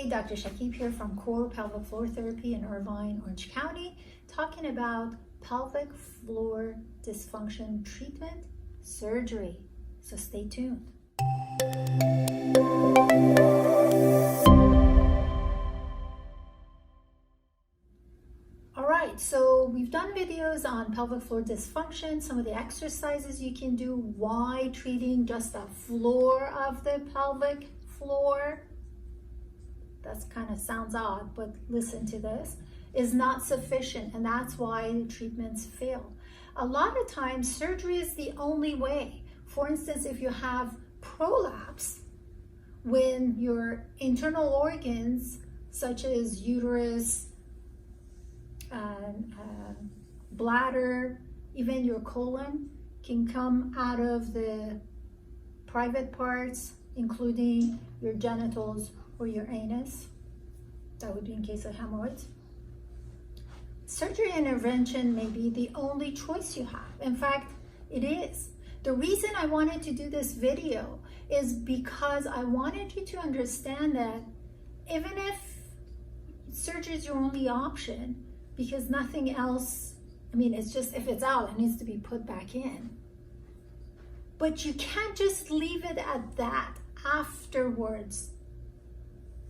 Dr. Shakib here from Core Pelvic Floor Therapy in Irvine, Orange County, talking about pelvic floor dysfunction treatment, surgery. So stay tuned. All right, so we've done videos on pelvic floor dysfunction, some of the exercises you can do, why treating just the floor of the pelvic floor, that kind of sounds odd, but listen to this, is not sufficient, and that's why the treatments fail. A lot of times surgery is the only way. For instance, if you have prolapse, when your internal organs such as uterus, bladder, even your colon can come out of the private parts, including your genitals or your anus. That would be in case of hemorrhoids. Surgery intervention may be the only choice you have. In fact, it is. The reason I wanted to do this video is because I wanted you to understand that even if surgery is your only option, because nothing else, it's just, if it's out, it needs to be put back in. But you can't just leave it at that afterwards.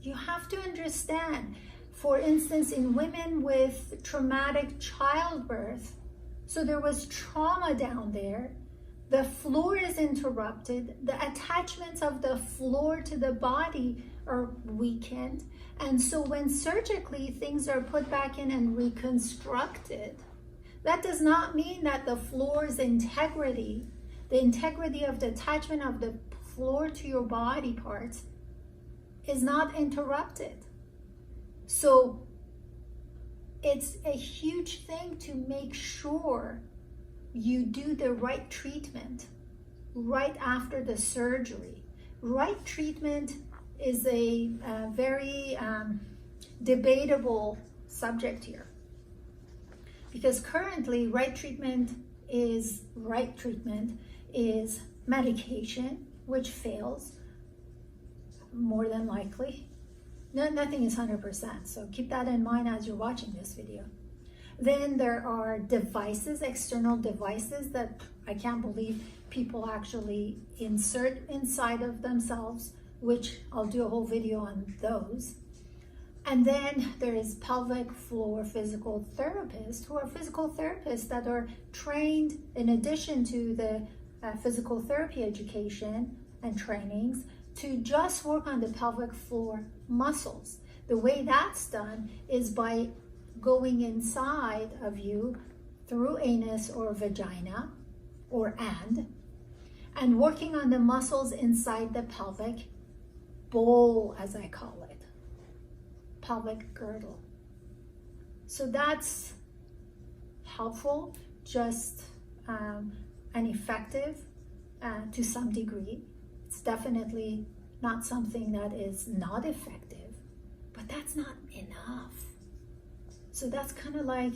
You have to understand, for instance, in women with traumatic childbirth, so there was trauma down there, the floor is interrupted, the attachments of the floor to the body are weakened, and so when surgically things are put back in and reconstructed, that does not mean that the floor's integrity, the integrity of the attachment of the floor to your body parts is not interrupted. So it's a huge thing to make sure you do the right treatment right after the surgery. Right treatment is a very debatable subject here, because currently right treatment is medication, which fails more than likely. Nothing is 100%, so keep that in mind as you're watching this video. Then there are devices, external devices that I can't believe people actually insert inside of themselves, which I'll do a whole video on those. And then there is pelvic floor physical therapists, who are physical therapists that are trained in addition to the physical therapy education and trainings to just work on the pelvic floor muscles. The way that's done is by going inside of you through anus or vagina and working on the muscles inside the pelvic bowl, as I call it, pelvic girdle. So that's helpful, just and effective to some degree. It's definitely not something that is not effective, but that's not enough. So that's kind of like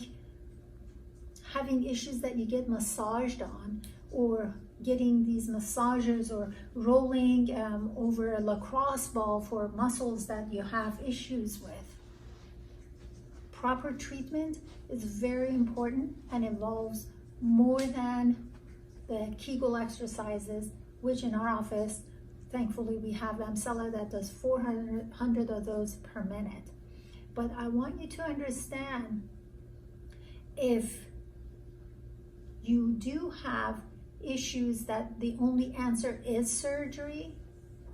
having issues that you get massaged on, or getting these massagers, or rolling over a lacrosse ball for muscles that you have issues with. Proper treatment is very important and involves more than the kegel exercises, which in our office, thankfully, we have emsella that does 400 of those per minute. But I want you to understand, if you do have issues that the only answer is surgery,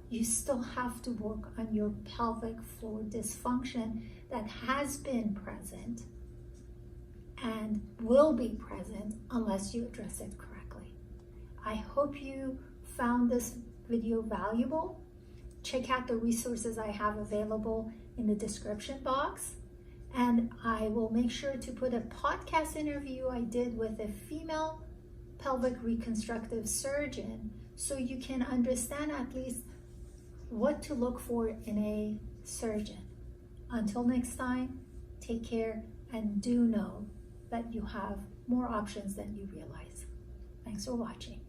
you still have to work on your pelvic floor dysfunction that has been present and will be present unless you address it correctly. I hope you found this video valuable. Check out the resources I have available in the description box, and I will make sure to put a podcast interview I did with a female pelvic reconstructive surgeon, so you can understand at least what to look for in a surgeon. Until next time, take care, and do know that you have more options than you realize. Thanks for watching.